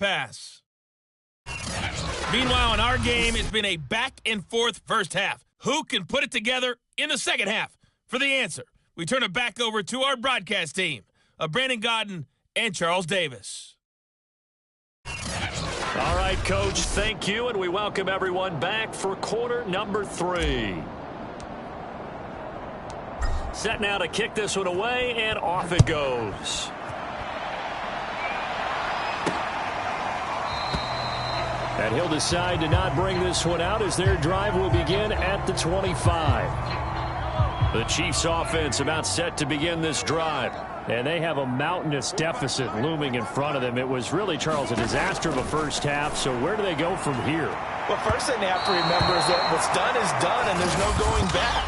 pass. Meanwhile, in our game, it's been a back-and-forth first half. Who can put it together in the second half? For the answer, we turn it back over to our broadcast team of Brandon Godden and Charles Davis. All right, Coach, thank you, and we welcome everyone back for quarter number 3. Set now to kick this one away, and off it goes. And he'll decide to not bring this one out as their drive will begin at the 25. The Chiefs offense about set to begin this drive. And they have a mountainous deficit looming in front of them. It was really, Charles, a disaster of a first half. So where do they go from here? Well, first thing they have to remember is that what's done is done, and there's no going back.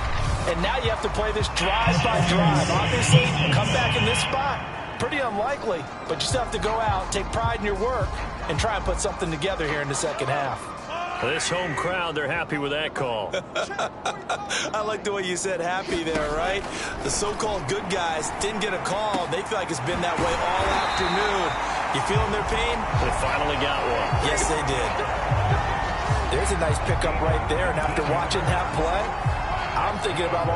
And now you have to play this drive by drive. Obviously, come back in this spot, pretty unlikely. But you still have to go out, take pride in your work, and try and put something together here in the second half. This home crowd, they're happy with that call. I like the way you said happy there, right? The so-called good guys didn't get a call. They feel like it's been that way all afternoon. You feeling their pain? They finally got one. Yes, they did. There's a nice pickup right there. And after watching that play, I'm thinking about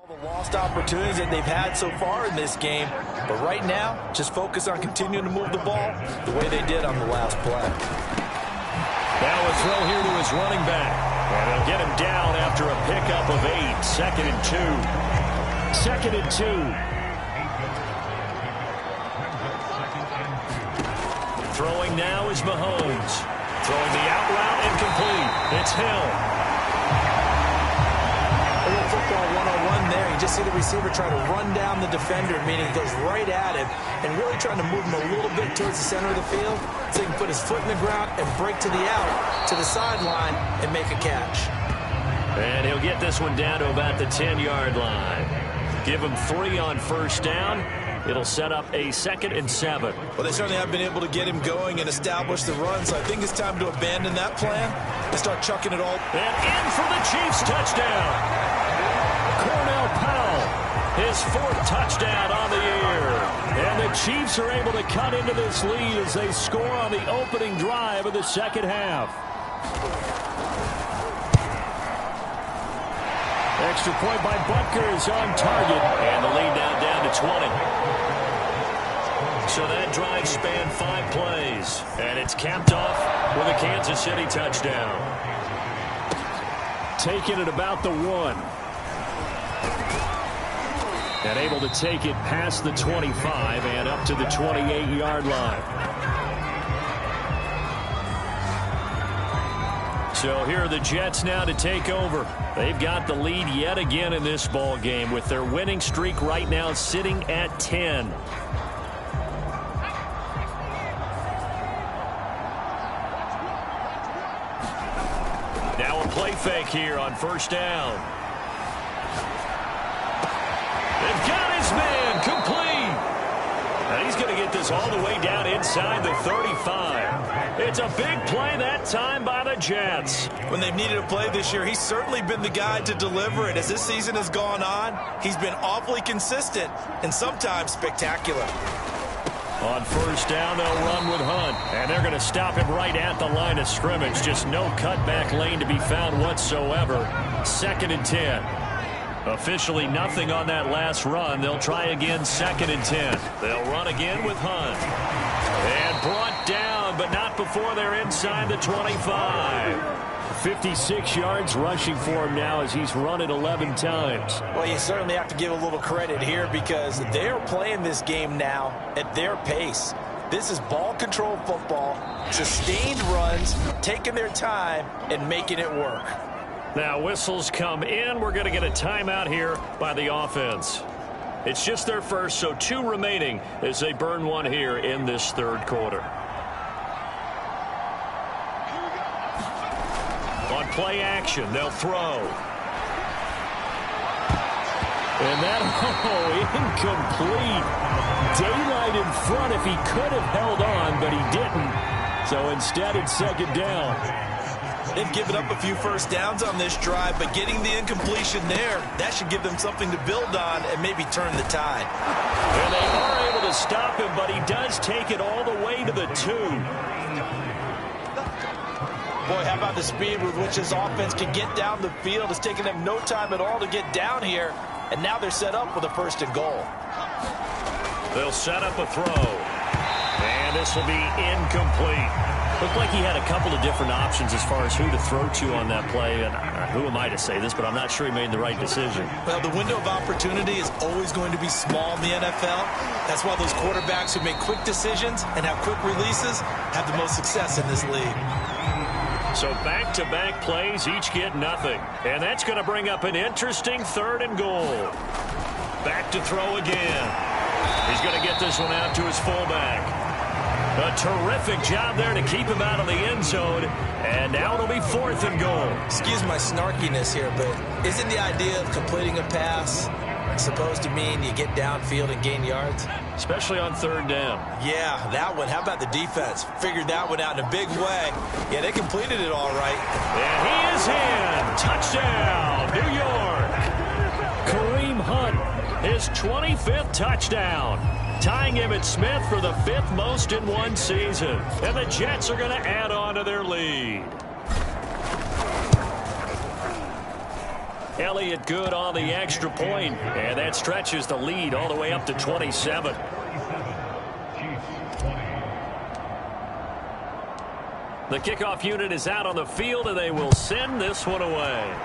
the lost opportunities that they've had so far in this game. But right now, just focus on continuing to move the ball the way they did on the last play. Now a throw here to his running back. And they'll get him down after a pickup of 8. Second and 2. Second and 2. Throwing now is Mahomes. Throwing the out route incomplete. It's Hill. A little football 101 there. You just see the receiver try to run down the defender, meaning he goes right at him and really trying to move him a little bit towards the center of the field so he can put his foot in the ground and break to the out, to the sideline, and make a catch. And he'll get this one down to about the 10-yard line. Give him 3 on first down. It'll set up a 2nd and 7. Well, they certainly have been able to get him going and establish the run, so I think it's time to abandon that plan and start chucking it all. And in for the Chiefs touchdown. Cornell Powell, his 4th touchdown on the year. And the Chiefs are able to cut into this lead as they score on the opening drive of the second half. Extra point by Butker is on target. And the lead now down to 20. So that drive spanned 5 plays. And it's capped off with a Kansas City touchdown. Taking it about the 1. And able to take it past the 25 and up to the 28-yard line. So here are the Jets now to take over. They've got the lead yet again in this ball game with their winning streak right now sitting at 10. Now a play fake here on first down. They've got his man complete. And he's going to get this all the way down inside the 35. It's a big play that time by the Jets. When they've needed a play this year, he's certainly been the guy to deliver it. As this season has gone on, he's been awfully consistent and sometimes spectacular. On first down, they'll run with Hunt. And they're going to stop him right at the line of scrimmage. Just no cutback lane to be found whatsoever. 2nd and 10. Officially nothing on that last run. They'll try again 2nd and 10. They'll run again with Hunt. And brought down, but not before they're inside the 25. 56 yards rushing for him now as he's run it 11 times. Well, you certainly have to give a little credit here because they're playing this game now at their pace. This is ball control football, sustained runs, taking their time, and making it work. Now whistles come in. We're going to get a timeout here by the offense. It's just their first, so 2 remaining as they burn one here in this third quarter. On play action, they'll throw. And that, incomplete. Daylight in front if he could have held on, but he didn't. So instead it's 2nd down. They've given up a few first downs on this drive, but getting the incompletion there, that should give them something to build on and maybe turn the tide. And they are able to stop him, but he does take it all the way to the 2. Boy, how about the speed with which his offense can get down the field? It's taken them no time at all to get down here, and now they're set up with a 1st and goal. They'll set up a throw, and this will be incomplete. Looked like he had a couple of different options as far as who to throw to on that play, and who am I to say this, but I'm not sure he made the right decision. Well, the window of opportunity is always going to be small in the NFL. That's why those quarterbacks who make quick decisions and have quick releases have the most success in this league. So back-to-back plays, each get nothing. And that's going to bring up an interesting 3rd and goal. Back to throw again. He's going to get this one out to his fullback. A terrific job there to keep him out of the end zone. And now it'll be 4th and goal. Excuse my snarkiness here, but isn't the idea of completing a pass supposed to mean you get downfield and gain yards? Especially on 3rd down. Yeah, that one. How about the defense? Figured that one out in a big way. Yeah, they completed it all right. And he is in. Touchdown, New York. Kareem Hunt, his 25th touchdown. Tying Emmitt Smith for the 5th most in one season. And the Jets are going to add on to their lead. Elliott good on the extra point, and that stretches the lead all the way up to 27. The kickoff unit is out on the field, and they will send this one away.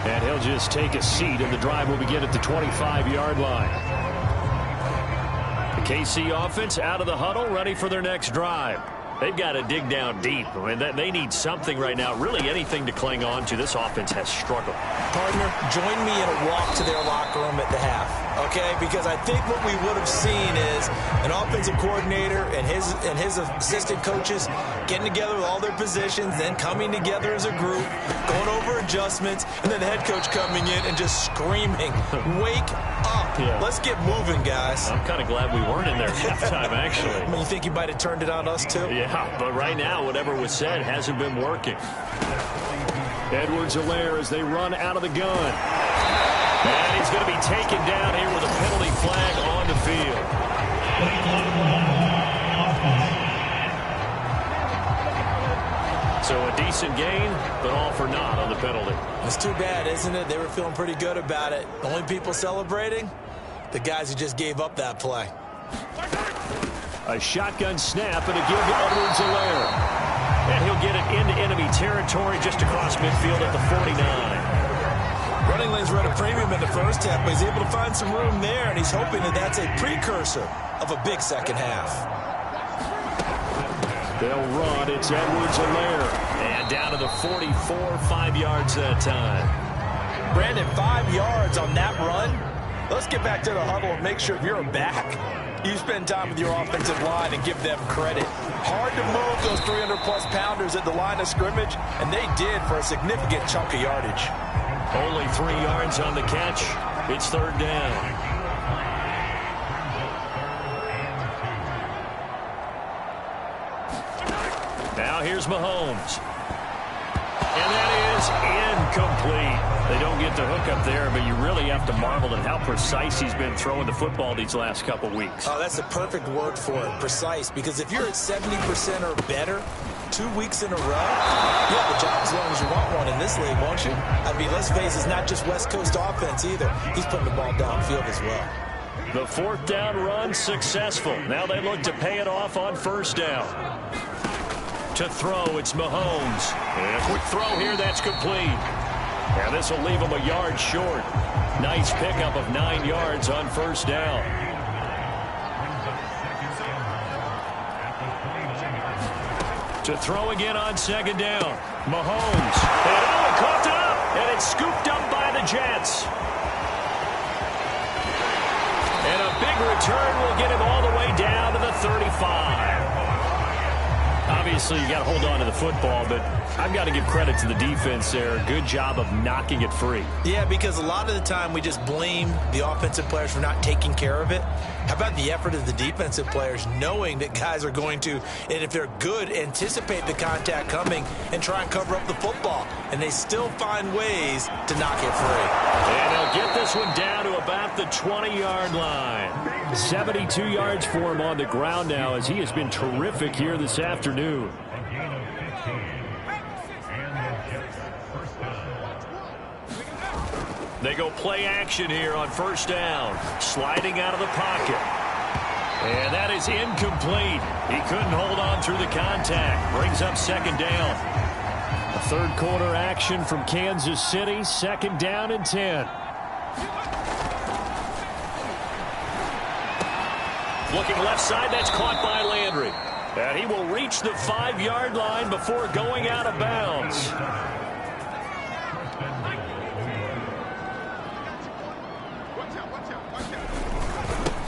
And he'll just take a seat, and the drive will begin at the 25-yard line. The KC offense out of the huddle, ready for their next drive. They've got to dig down deep. I mean, they need something right now, really anything to cling on to. This offense has struggled. Partner, join me in a walk to their locker room at the half, okay? Because I think what we would have seen is an offensive coordinator and his assistant coaches getting together with all their positions, then coming together as a group, going over adjustments, and then the head coach coming in and just screaming, wake up. Yeah. Let's get moving, guys. I'm kind of glad we weren't in there at halftime, actually. I mean, you think you might have turned it on us, too? Yeah, but right now, whatever was said hasn't been working. Edwards-Helaire as they run out of the gun. And he's going to be taken down here with a penalty flag on the field. So a decent gain, but all for naught on the penalty. It's too bad, isn't it? They were feeling pretty good about it. The only people celebrating? The guys who just gave up that play. A shotgun snap and a give to Edwards-Helaire. And he'll get it into enemy territory just across midfield at the 49. Running lanes were at a premium in the first half, but he's able to find some room there, and he's hoping that that's a precursor of a big second half. They'll run. It's Edwards-Helaire. And down to the 44, 5 yards that time. Brandon, 5 yards on that run. Let's get back to the huddle and make sure if you're back, you spend time with your offensive line and give them credit. Hard to move those 300-plus pounders at the line of scrimmage, and they did for a significant chunk of yardage. Only 3 yards on the catch. It's 3rd down. Now here's Mahomes. And that is incomplete. They don't get the hook up there, but you really have to marvel at how precise he's been throwing the football these last couple weeks. Oh, that's the perfect word for it, precise, because if you're at 70% or better 2 weeks in a row, you have the job as long as you want one in this league, won't you? I mean, let's face it, it's not just West Coast offense either. He's putting the ball downfield as well. The 4th down run successful. Now they look to pay it off on 1st down. To throw, it's Mahomes. And a quick throw here, that's complete. And this will leave him a yard short. Nice pickup of 9 yards on 1st down. To throw again on 2nd down. Mahomes. And caught up. And it's scooped up by the Jets. And a big return will get him all the way down to the 35. Obviously, you got to hold on to the football, but I've got to give credit to the defense there. Good job of knocking it free. Yeah, because a lot of the time we just blame the offensive players for not taking care of it. How about the effort of the defensive players knowing that guys are going to, and if they're good, anticipate the contact coming and try and cover up the football. And they still find ways to knock it free. And they'll get this one down to about the 20-yard line. 72 yards for him on the ground now as he has been terrific here this afternoon. They go play action here on first down. Sliding out of the pocket. And that is incomplete. He couldn't hold on through the contact. Brings up second down. A third quarter action from Kansas City. Second down and 10. Looking left side. That's caught by Landry. And he will reach the 5-yard line before going out of bounds.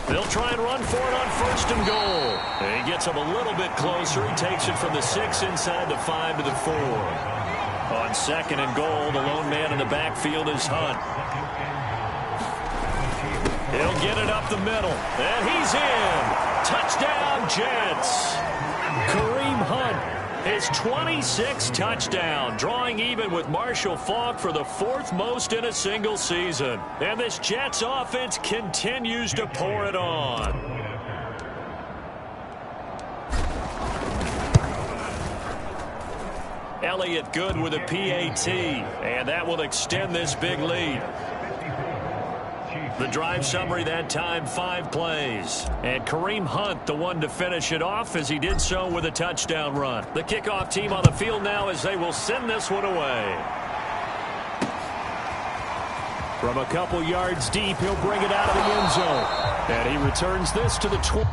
They'll try and run for it on first and goal. And he gets him a little bit closer. He takes it from the 6 inside the 5 to the 4. On second and goal, the lone man in the backfield is Hunt. He'll get it up the middle. And he's in. Touchdown, Jets. Kareem Hunt. His 26th touchdown, drawing even with Marshall Faulk for the 4th most in a single season. And this Jets offense continues to pour it on. Elliott good with a PAT, and that will extend this big lead. The drive summary that time, 5 plays. And Kareem Hunt, the one to finish it off as he did so with a touchdown run. The kickoff team on the field now as they will send this one away. From a couple yards deep, he'll bring it out of the end zone. And he returns this to the 20.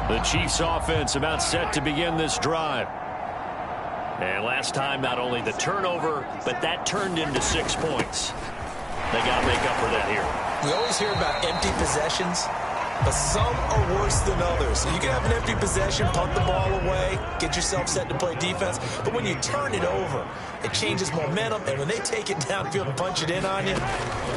The Chiefs offense about set to begin this drive. And last time, not only the turnover, but that turned into 6 points. They got to make up for that here. We always hear about empty possessions, but some are worse than others. You can have an empty possession, punt the ball away, get yourself set to play defense, but when you turn it over, it changes momentum, and when they take it downfield and punch it in on you,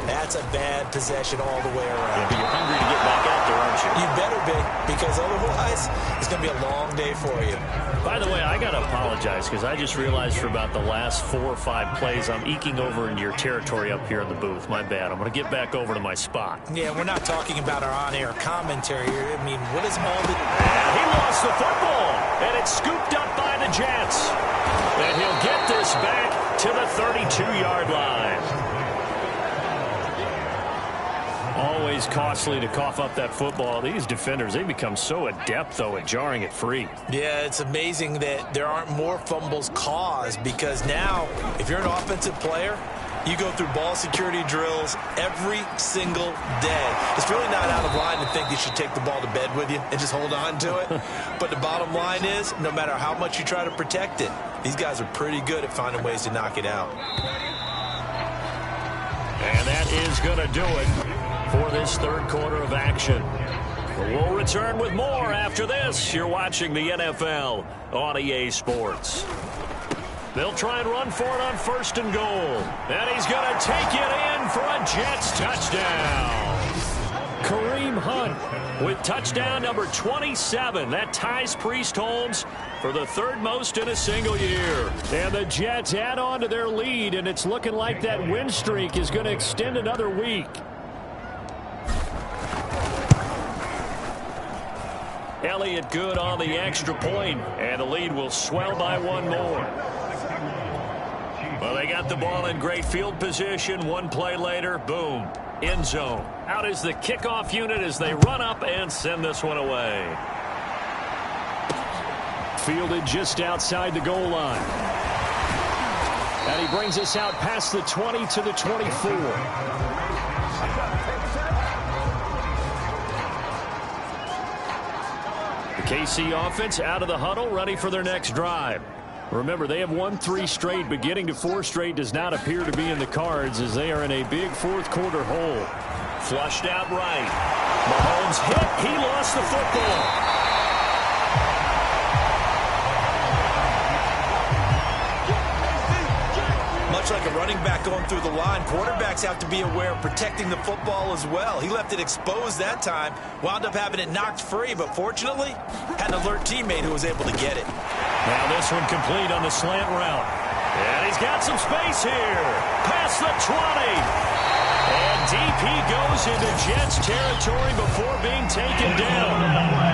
that's a bad possession all the way around. Yeah, but you're hungry to get back out there, aren't you? You better be, because otherwise, it's going to be a long day for you. By the way, I got to apologize, because I just realized for about the last 4 or 5 plays, I'm eking over into your territory up here in the booth. My bad. I'm going to get back over to my spot. Yeah, we're not talking about our on-air commentary here. I mean, what is all the... And he lost the football, and it's scooped up by the Jets. And he'll get this back to the 32-yard line. Always costly to cough up that football. These defenders, they become so adept, though, at jarring it free. Yeah, it's amazing that there aren't more fumbles caused, because now, if you're an offensive player, You go through ball security drills every single day. It's really not out of line to think you should take the ball to bed with you and just hold on to it. But the bottom line is, no matter how much you try to protect it, these guys are pretty good at finding ways to knock it out. And that is going to do it for this third quarter of action. We'll return with more after this. You're watching the NFL on EA Sports. They'll try and run for it on 1st and goal. And he's going to take it in for a Jets touchdown. Kareem Hunt with touchdown number 27. That ties Priest Holmes for the third most in a single year. And the Jets add on to their lead, and it's looking like that win streak is going to extend another week. Elliott good on the extra point, and the lead will swell by one more. Well, they got the ball in great field position. One play later, boom, end zone. Out is the kickoff unit as they run up and send this one away. Fielded just outside the goal line. And he brings us out past the 20 to the 24. The KC offense out of the huddle, ready for their next drive. Remember, they have won 3 straight, but getting to 4 straight does not appear to be in the cards as they are in a big fourth quarter hole. Flushed out right. Mahomes hit. He lost the football. Much like a running back going through the line, quarterbacks have to be aware of protecting the football as well. He left it exposed that time, wound up having it knocked free, but fortunately, had an alert teammate who was able to get it. Now this one complete on the slant route. And he's got some space here. Past the 20. And deep he goes into Jets territory before being taken down.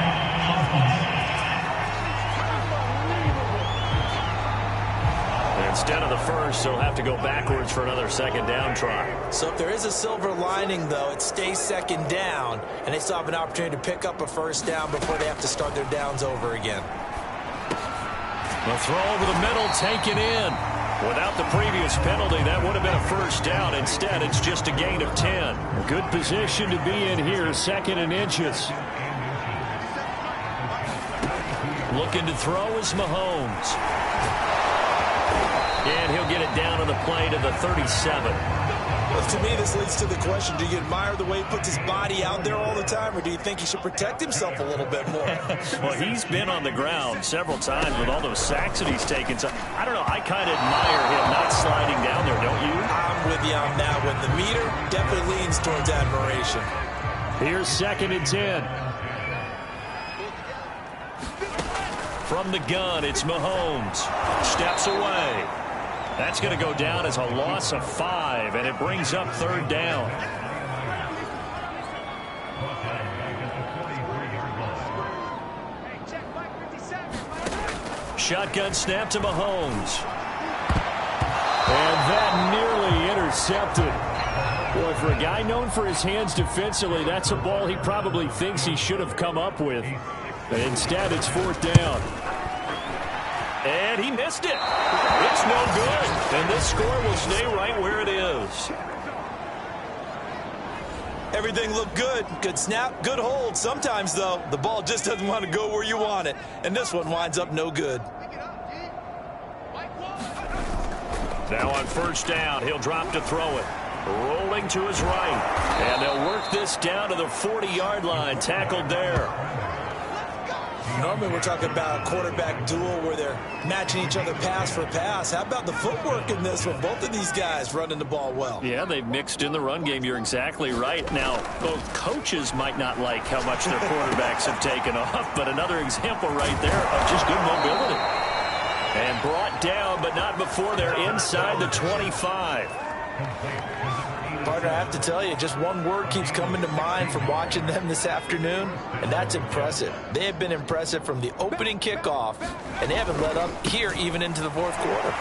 Instead of the first, they'll have to go backwards for another second down try. So if there is a silver lining, though, it stays second down, and they still have an opportunity to pick up a first down before they have to start their downs over again. The throw over the middle, taken in. Without the previous penalty, that would have been a first down. Instead, it's just a gain of 10. Good position to be in here, 2nd and inches. Looking to throw is Mahomes. And he'll get it down on the play to the 37. Well, to me, this leads to the question, do you admire the way he puts his body out there all the time, or do you think he should protect himself a little bit more? Well, he's been on the ground several times with all those sacks that he's taken. So, I don't know, I kind of admire him not sliding down there, don't you? I'm with you on that one. The meter definitely leans towards admiration. Here's 2nd and 10. From the gun, it's Mahomes. Steps away. That's going to go down as a loss of 5, and it brings up 3rd down. Shotgun snap to Mahomes. And that nearly intercepted. Boy, for a guy known for his hands defensively, that's a ball he probably thinks he should have come up with. But instead, it's 4th down. And he missed it. It's no good. And this score will stay right where it is. Everything looked good. Good snap, good hold. Sometimes, though, the ball just doesn't want to go where you want it. And this one winds up no good. Now on 1st down, he'll drop to throw it. Rolling to his right. And they'll work this down to the 40-yard line. Tackled there. Normally we're talking about a quarterback duel where they're matching each other pass for pass. How about the footwork in this one? Both of these guys running the ball well. Yeah, they've mixed in the run game. You're exactly right. Now, both coaches might not like how much their quarterbacks have taken off, but another example right there of just good mobility. And brought down, but not before they're inside the 25. Partner, I have to tell you, just one word keeps coming to mind from watching them this afternoon, and that's impressive. They have been impressive from the opening kickoff, and they haven't let up here even into the 4th quarter.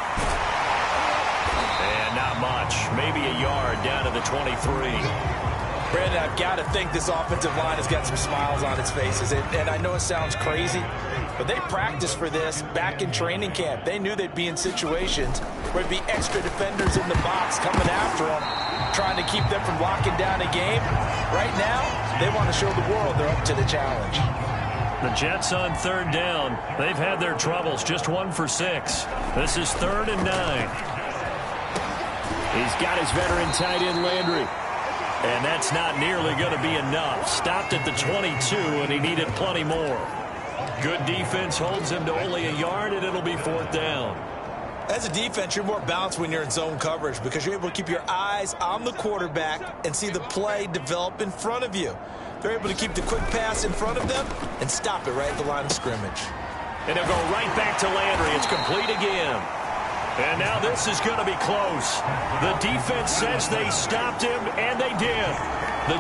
And not much. Maybe a yard down to the 23. Brandon, I've got to think this offensive line has got some smiles on its faces. And I know it sounds crazy, but they practiced for this back in training camp. They knew they'd be in situations where there'd be extra defenders in the box coming after them, trying to keep them from locking down a game. Right now, they want to show the world they're up to the challenge. The Jets on third down. They've had their troubles, just 1 for 6. This is 3rd and 9. He's got his veteran tight end Landry. And that's not nearly going to be enough. Stopped at the 22, and he needed plenty more. Good defense holds him to only a yard, and it'll be 4th down. As a defense, you're more balanced when you're in zone coverage because you're able to keep your eyes on the quarterback and see the play develop in front of you. They're able to keep the quick pass in front of them and stop it right at the line of scrimmage. And they'll go right back to Landry. It's complete again. And now this is going to be close. The defense says they stopped him, and they did. The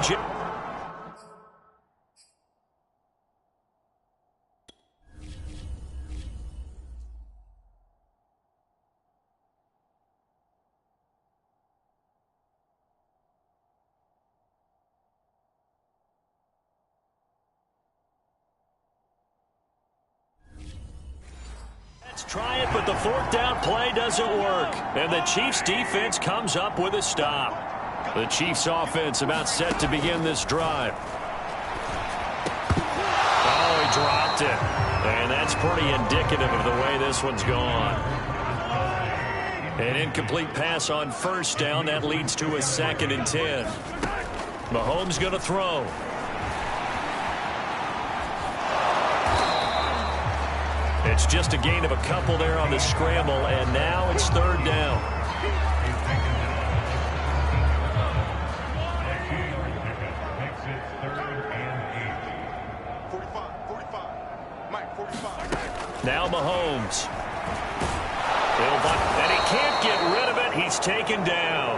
try it, but the 4th down play doesn't work. And the Chiefs defense comes up with a stop. The Chiefs offense about set to begin this drive. Oh, he dropped it. And that's pretty indicative of the way this one's gone. An incomplete pass on 1st down. That leads to a 2nd and 10. Mahomes going to throw. It's just a gain of a couple there on the scramble, and now it's 3rd down. Now Mahomes. And he can't get rid of it. He's taken down.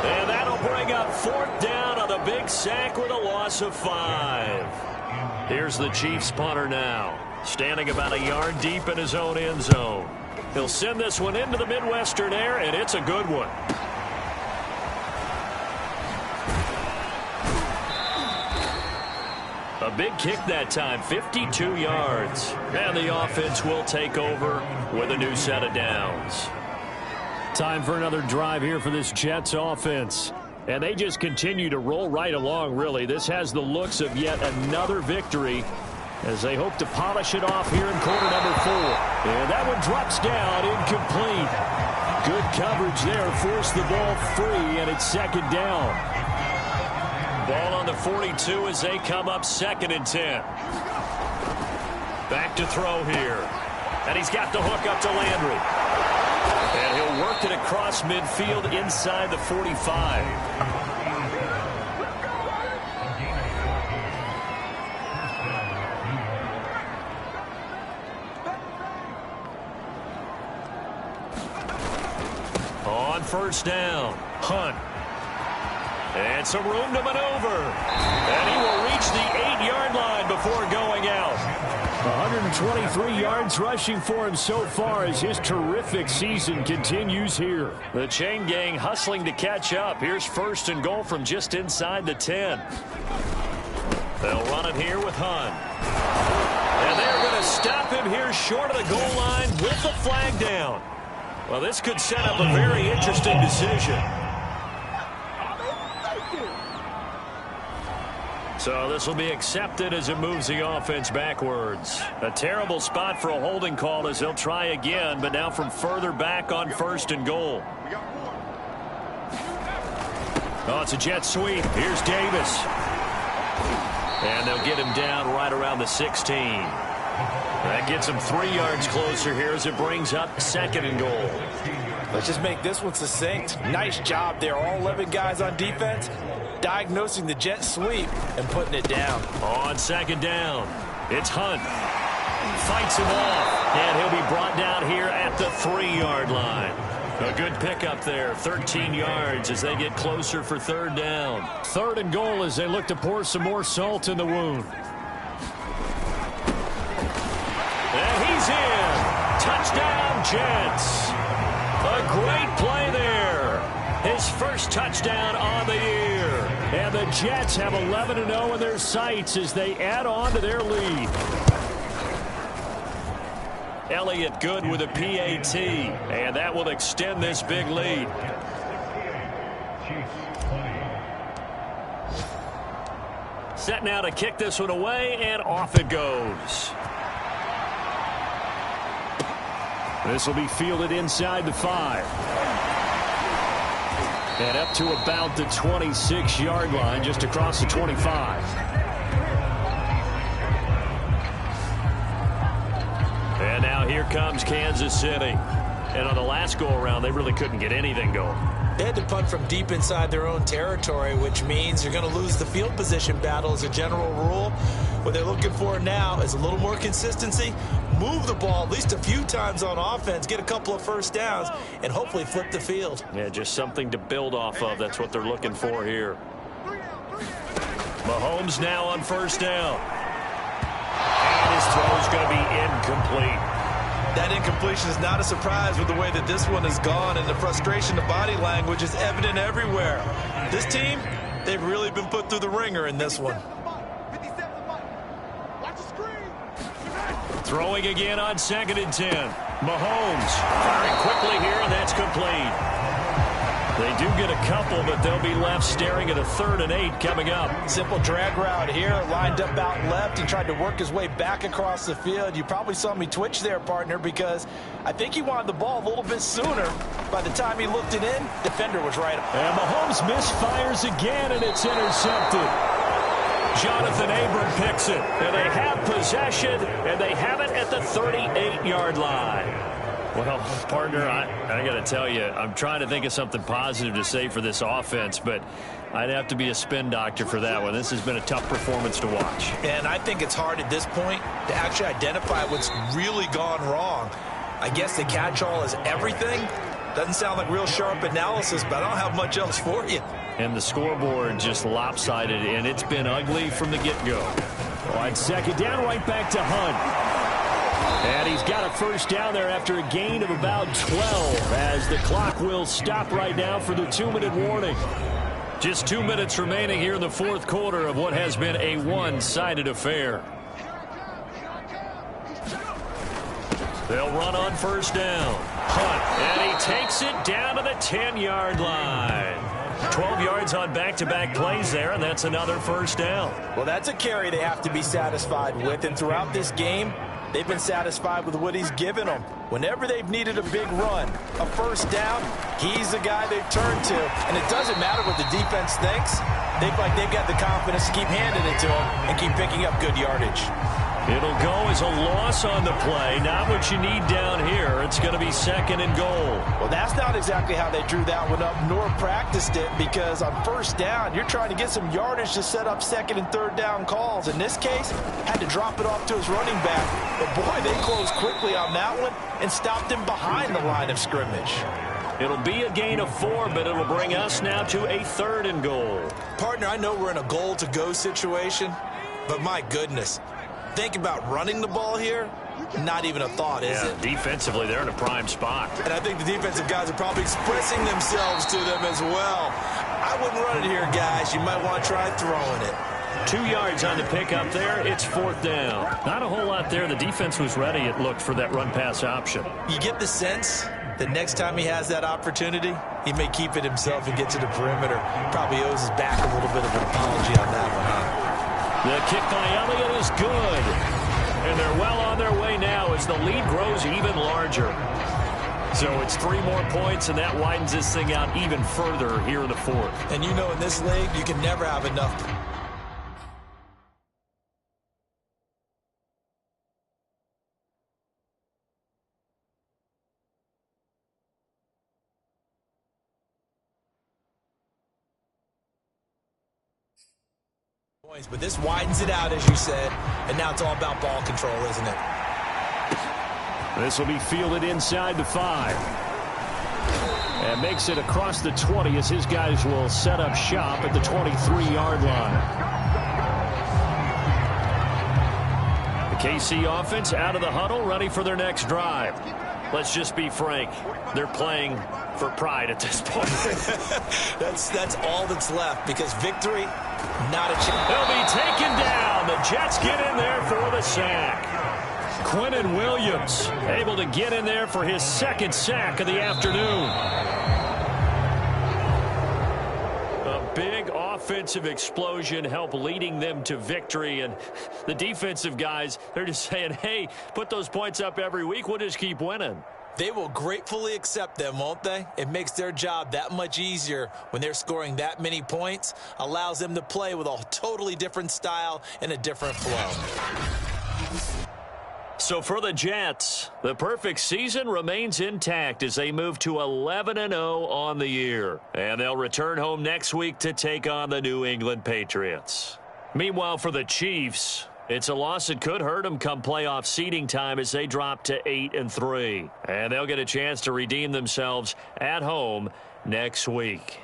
And that'll bring up 4th down on the big sack with a loss of 5. Here's the Chiefs punter now, standing about a yard deep in his own end zone. He'll send this one into the Midwestern air, and it's a good one. A big kick that time, 52 yards. And the offense will take over with a new set of downs. Time for another drive here for this Jets offense. And they just continue to roll right along, really. This has the looks of yet another victory as they hope to polish it off here in quarter number 4. And that one drops down, incomplete. Good coverage there, forced the ball free, and it's 2nd down. Ball on the 42 as they come up 2nd and 10. Back to throw here. And he's got the hook up to Landry. And he'll work it across midfield inside the 45. On 1st down, Hunt. And some room to maneuver. And he will reach the 8-yard line before going out. 123 yards rushing for him so far as his terrific season continues here. The chain gang hustling to catch up. Here's 1st and goal from just inside the 10. They'll run it here with Hunt. And they're going to stop him here short of the goal line with the flag down. Well, this could set up a very interesting decision. So this will be accepted as it moves the offense backwards. A terrible spot for a holding call as they'll try again, but now from further back on 1st and goal. Oh, it's a jet sweep. Here's Davis. And they'll get him down right around the 16. That gets him 3 yards closer here as it brings up 2nd and goal. Let's just make this one succinct. Nice job there. All 11 guys on defense diagnosing the jet sweep and putting it down. On 2nd down, it's Hunt. Fights him off, and he'll be brought down here at the 3-yard line. A good pickup there, 13 yards as they get closer for 3rd down. 3rd and goal as they look to pour some more salt in the wound. And he's in. Touchdown, Jets. A great play there. His first touchdown on the year. And the Jets have 11-0 in their sights as they add on to their lead. Elliott good with a PAT, and that will extend this big lead. Set now to kick this one away, and off it goes. This will be fielded inside the 5. And up to about the 26-yard line, just across the 25. And now here comes Kansas City. And on the last go-around, they really couldn't get anything going. They had to punt from deep inside their own territory, which means you're going to lose the field position battle as a general rule. What they're looking for now is a little more consistency, move the ball at least a few times on offense, get a couple of first downs, and hopefully flip the field. Yeah, just something to build off of. That's what they're looking for here. Mahomes now on first down. And his throw is going to be incomplete. That incompletion is not a surprise with the way that this one has gone, and the frustration, the body language is evident everywhere. This team, they've really been put through the ringer in this one. Throwing again on 2nd and 10. Mahomes firing quickly here, and that's complete. They do get a couple, but they'll be left staring at a 3rd and 8 coming up. Simple drag route here, lined up out left and tried to work his way back across the field. You probably saw me twitch there, partner, because I think he wanted the ball a little bit sooner. By the time he looked it in, defender was right. And Mahomes misfires again, and it's intercepted. Jonathan Abram picks it, and they have possession, and they have it at the 38-yard line. Well, partner, I got to tell you, I'm trying to think of something positive to say for this offense, but I'd have to be a spin doctor for that one. This has been a tough performance to watch. And I think it's hard at this point to actually identify what's really gone wrong. I guess the catch-all is everything. Doesn't sound like real sharp analysis, but I don't have much else for you. And the scoreboard just lopsided, and it's been ugly from the get-go. On 2nd down, right back to Hunt. And he's got a first down there after a gain of about 12 as the clock will stop right now for the 2-minute warning. Just 2 minutes remaining here in the 4th quarter of what has been a one-sided affair. They'll run on first down. Hunt, and he takes it down to the 10-yard line. 12 yards on back-to-back plays there, and that's another first down. Well, that's a carry they have to be satisfied with, and throughout this game, they've been satisfied with what he's given them. Whenever they've needed a big run, a first down, he's the guy they've turned to. And it doesn't matter what the defense thinks. They've got the confidence to keep handing it to him and keep picking up good yardage. It'll go as a loss on the play. Not what you need down here. It's going to be 2nd and goal. Well, that's not exactly how they drew that one up nor practiced it, because on first down, you're trying to get some yardage to set up 2nd and 3rd down calls. In this case, had to drop it off to his running back. But, boy, they closed quickly on that one and stopped him behind the line of scrimmage. It'll be a gain of 4, but it'll bring us now to a 3rd and goal. Partner, I know we're in a goal-to-go situation, but my goodness. Think about running the ball here. Not even a thought, is it? Defensively, they're in a prime spot. And I think the defensive guys are probably expressing themselves to them as well. I wouldn't run it here, guys. You might want to try throwing it. 2 yards on the pickup there. It's 4th down. Not a whole lot there. The defense was ready, it looked, for that run-pass option. You get the sense that next time he has that opportunity, he may keep it himself and get to the perimeter. Probably owes his back a little bit of an apology on that one, huh? The kick by Elliott is good. And they're well on their way now as the lead grows even larger. So it's 3 more points, and that widens this thing out even further here in the 4th. And you know, in this league, you can never have enough. But this widens it out, as you said, and now it's all about ball control, isn't it? This will be fielded inside the 5. And makes it across the 20 as his guys will set up shop at the 23-yard line. The KC offense out of the huddle, ready for their next drive. Let's just be frank. They're playing for pride at this point. That's all that's left, because victory, not a chance. They'll be taken down. The Jets get in there for the sack. Quinnen Williams able to get in there for his second sack of the afternoon. A big offensive explosion helped leading them to victory, and the defensive guys, they're just saying, hey, put those points up every week, we'll just keep winning. They will gratefully accept them, won't they? It makes their job that much easier when they're scoring that many points, allows them to play with a totally different style and a different flow. So for the Jets, the perfect season remains intact as they move to 11-0 on the year. And they'll return home next week to take on the New England Patriots. Meanwhile, for the Chiefs, it's a loss that could hurt them come playoff seeding time as they drop to 8-3. And they'll get a chance to redeem themselves at home next week.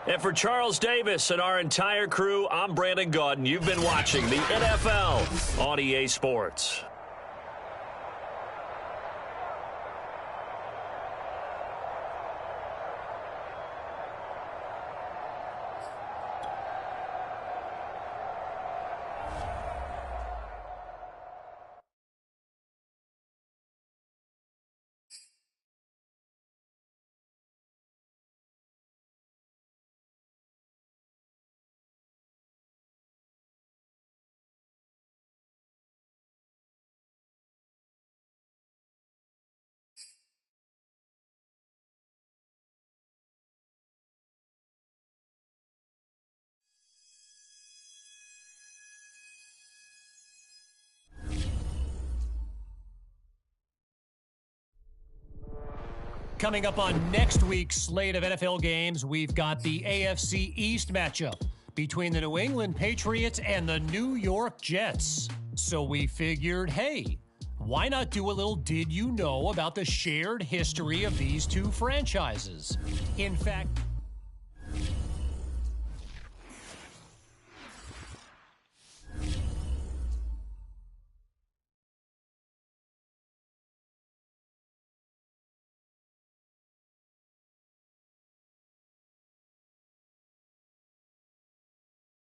And for Charles Davis and our entire crew, I'm Brandon Gaudin. You've been watching the NFL on EA Sports. Coming up on next week's slate of NFL games, we've got the AFC East matchup between the New England Patriots and the New York Jets. So we figured, hey, why not do a little did you know about the shared history of these two franchises? In fact,